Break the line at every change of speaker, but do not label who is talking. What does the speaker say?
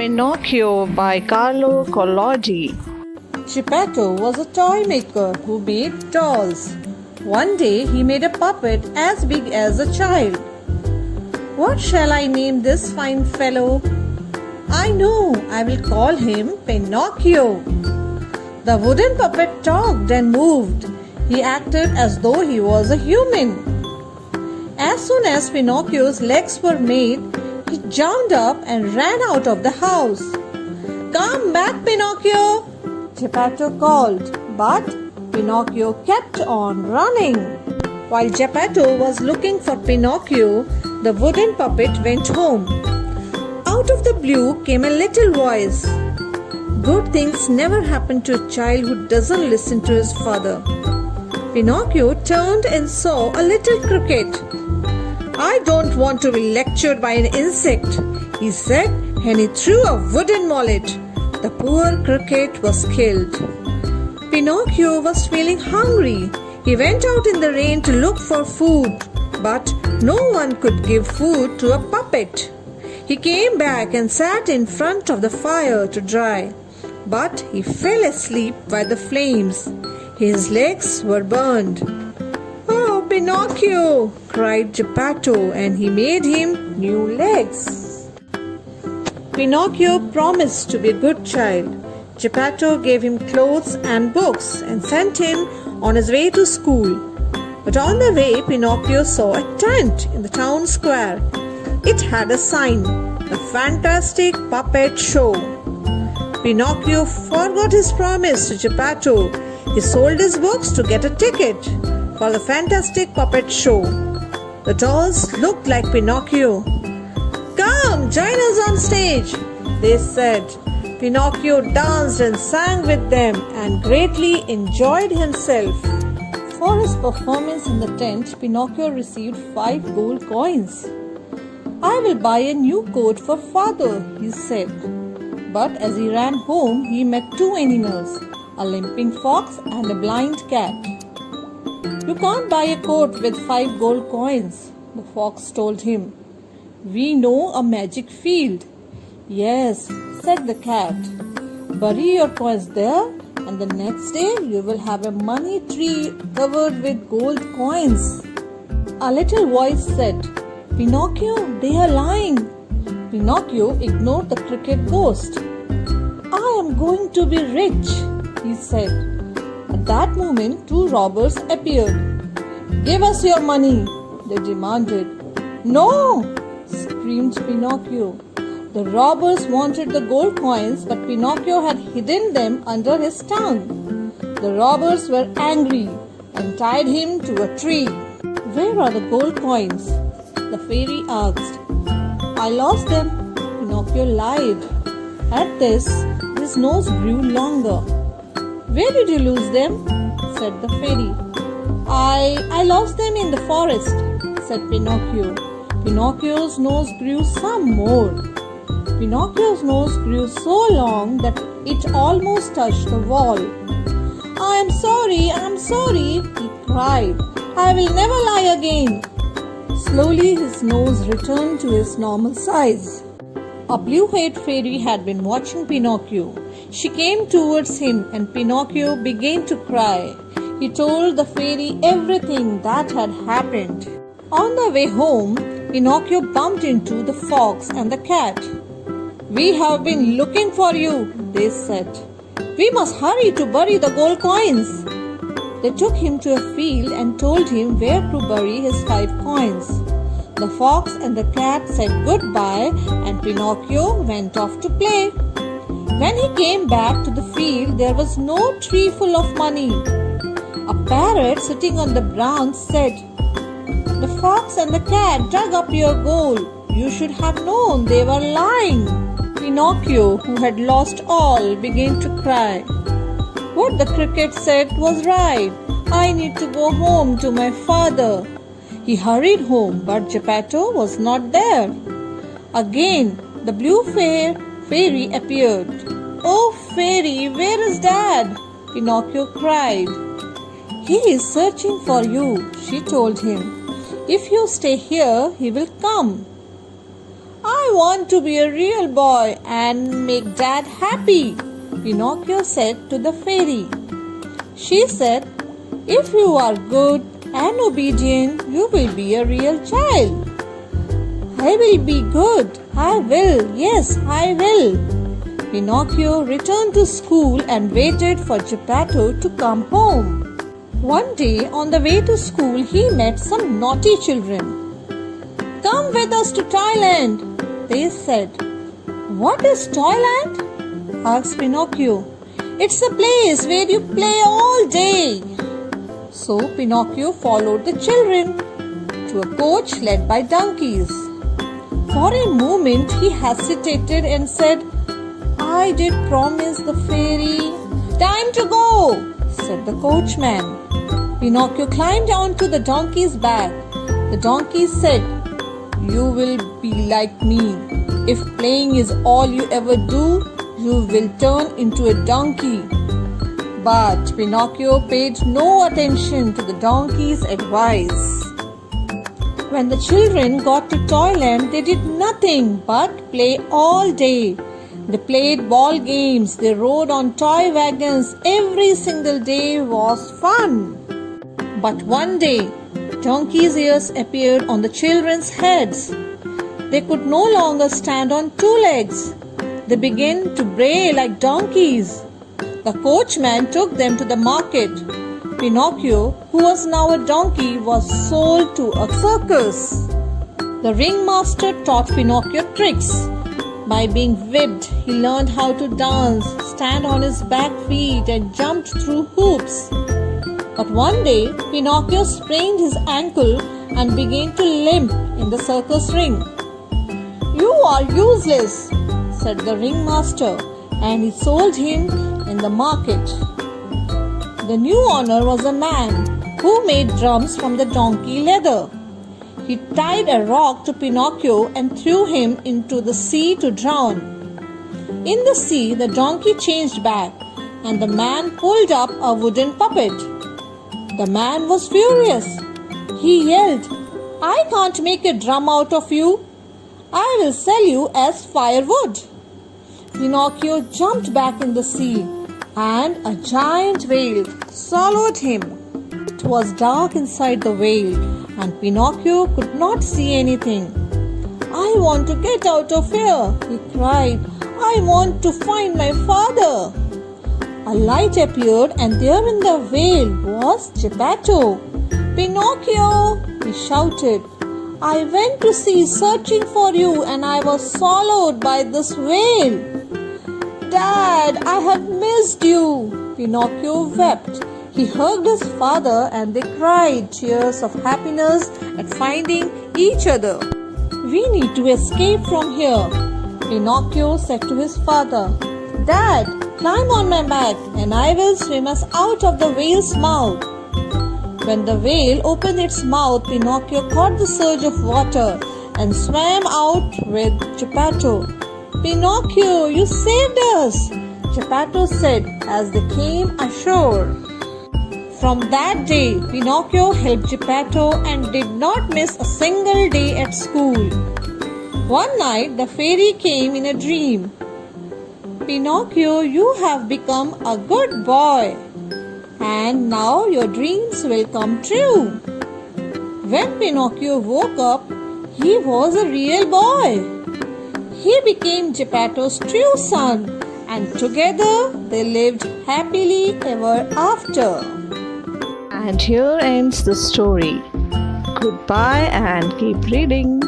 Pinocchio by Carlo Collodi.
Geppetto was a toy maker who made dolls. One day he made a puppet as big as a child. What shall I name this fine fellow? I know, I will call him Pinocchio. The wooden puppet talked and moved. He acted as though he was a human. As soon as Pinocchio's legs were made, he jumped up and ran out of the house. Come back, Pinocchio, Geppetto called, but Pinocchio kept on running. While Geppetto was looking for Pinocchio, the wooden puppet went home. Out of the blue came a little voice. Good things never happen to a child who doesn't listen to his father. Pinocchio turned and saw a little cricket. I don't want to be lectured by an insect, he said, and he threw a wooden mallet. The poor cricket was killed. Pinocchio was feeling hungry. He went out in the rain to look for food, but no one could give food to a puppet. He came back and sat in front of the fire to dry, but he fell asleep by the flames. His legs were burned. Oh, Pinocchio, cried Geppetto, and he made him new legs. Pinocchio promised to be a good child. Geppetto gave him clothes and books and sent him on his way to school. But on the way, Pinocchio saw a tent in the town square. It had a sign, "The Fantastic Puppet Show." Pinocchio forgot his promise to Geppetto. He sold his books to get a ticket for the Fantastic Puppet Show. The dolls looked like Pinocchio. Come, join us on stage, they said. Pinocchio danced and sang with them and greatly enjoyed himself. For his performance in the tent, Pinocchio received 5 gold coins. I will buy a new coat for father, he said. But as he ran home, he met 2 animals, a limping fox and a blind cat. You can't buy a coat with 5 gold coins, the fox told him. We know a magic field. Yes, said the cat. Bury your coins there, and the next day you will have a money tree covered with gold coins. A little voice said, Pinocchio, they are lying. Pinocchio ignored the cricket ghost. I am going to be rich, he said. At that moment, 2 robbers appeared. Give us your money, they demanded. No, screamed Pinocchio. The robbers wanted the gold coins, but Pinocchio had hidden them under his tongue. The robbers were angry and tied him to a tree. Where are the gold coins? The fairy asked. I lost them, Pinocchio lied. At this, his nose grew longer. Where did you lose them? Said the fairy. I lost them in the forest, said Pinocchio. Pinocchio's nose grew some more. Pinocchio's nose grew so long that it almost touched the wall. I am sorry, he cried. I will never lie again. Slowly his nose returned to its normal size. A blue-haired fairy had been watching Pinocchio. She came towards him and Pinocchio began to cry. He told the fairy everything that had happened. On the way home, Pinocchio bumped into the fox and the cat. We have been looking for you, they said. We must hurry to bury the gold coins. They took him to a field and told him where to bury his 5 coins. The fox and the cat said goodbye and Pinocchio went off to play. When he came back to the field, there was no tree full of money. A parrot sitting on the branch said, The fox and the cat dug up your gold. You should have known they were lying. Pinocchio, who had lost all, began to cry. What the cricket said was right. I need to go home to my father. He hurried home, but Geppetto was not there. Again, the blue fairy appeared. Oh, fairy, where is Dad? Pinocchio cried. He is searching for you, she told him. If you stay here, he will come. I want to be a real boy and make Dad happy, Pinocchio said to the fairy. She said, if you are good and obedient, you will be a real child. I will be good. I will. Yes, I will. Pinocchio returned to school and waited for Geppetto to come home. One day, on the way to school, he met some naughty children. Come with us to Toyland, they said. What is Toyland? Asked Pinocchio. It's a place where you play all day. So Pinocchio followed the children to a coach led by donkeys. For a moment he hesitated and said, I did promise the fairy. Time to go, said the coachman. Pinocchio climbed onto the donkey's back. The donkey said, you will be like me. If playing is all you ever do, you will turn into a donkey. But Pinocchio paid no attention to the donkey's advice. When the children got to Toyland, they did nothing but play all day. They played ball games, they rode on toy wagons. Every single day was fun. But one day, donkeys' ears appeared on the children's heads. They could no longer stand on two legs. They began to bray like donkeys. The coachman took them to the market. Pinocchio, who was now a donkey, was sold to a circus. The ringmaster taught Pinocchio tricks. By being whipped, he learned how to dance, stand on his back feet, and jumped through hoops. But one day, Pinocchio sprained his ankle and began to limp in the circus ring. You are useless, said the ringmaster, and he sold him in the market. The new owner was a man who made drums from the donkey leather. He tied a rock to Pinocchio and threw him into the sea to drown. In the sea, the donkey changed back, and the man pulled up a wooden puppet. The man was furious. He yelled, I can't make a drum out of you. I will sell you as firewood. Pinocchio jumped back in the sea, and a giant whale swallowed him. It was dark inside the whale, and Pinocchio could not see anything. I want to get out of here, he cried. I want to find my father. A light appeared, and there in the whale was Geppetto. Pinocchio, he shouted. I went to sea searching for you, and I was swallowed by this whale. Dad, I have missed you. Pinocchio wept. He hugged his father, and they cried tears of happiness at finding each other. We need to escape from here, Pinocchio said to his father. Dad, climb on my back, and I will swim us out of the whale's mouth. When the whale opened its mouth, Pinocchio caught the surge of water and swam out with Geppetto. Pinocchio, you saved us, Geppetto said as they came ashore. From that day, Pinocchio helped Geppetto and did not miss a single day at school. One night, the fairy came in a dream. Pinocchio, you have become a good boy, and now your dreams will come true. When Pinocchio woke up, he was a real boy. He became Geppetto's true son, and together they lived happily ever after.
And here ends the story. Goodbye and keep reading.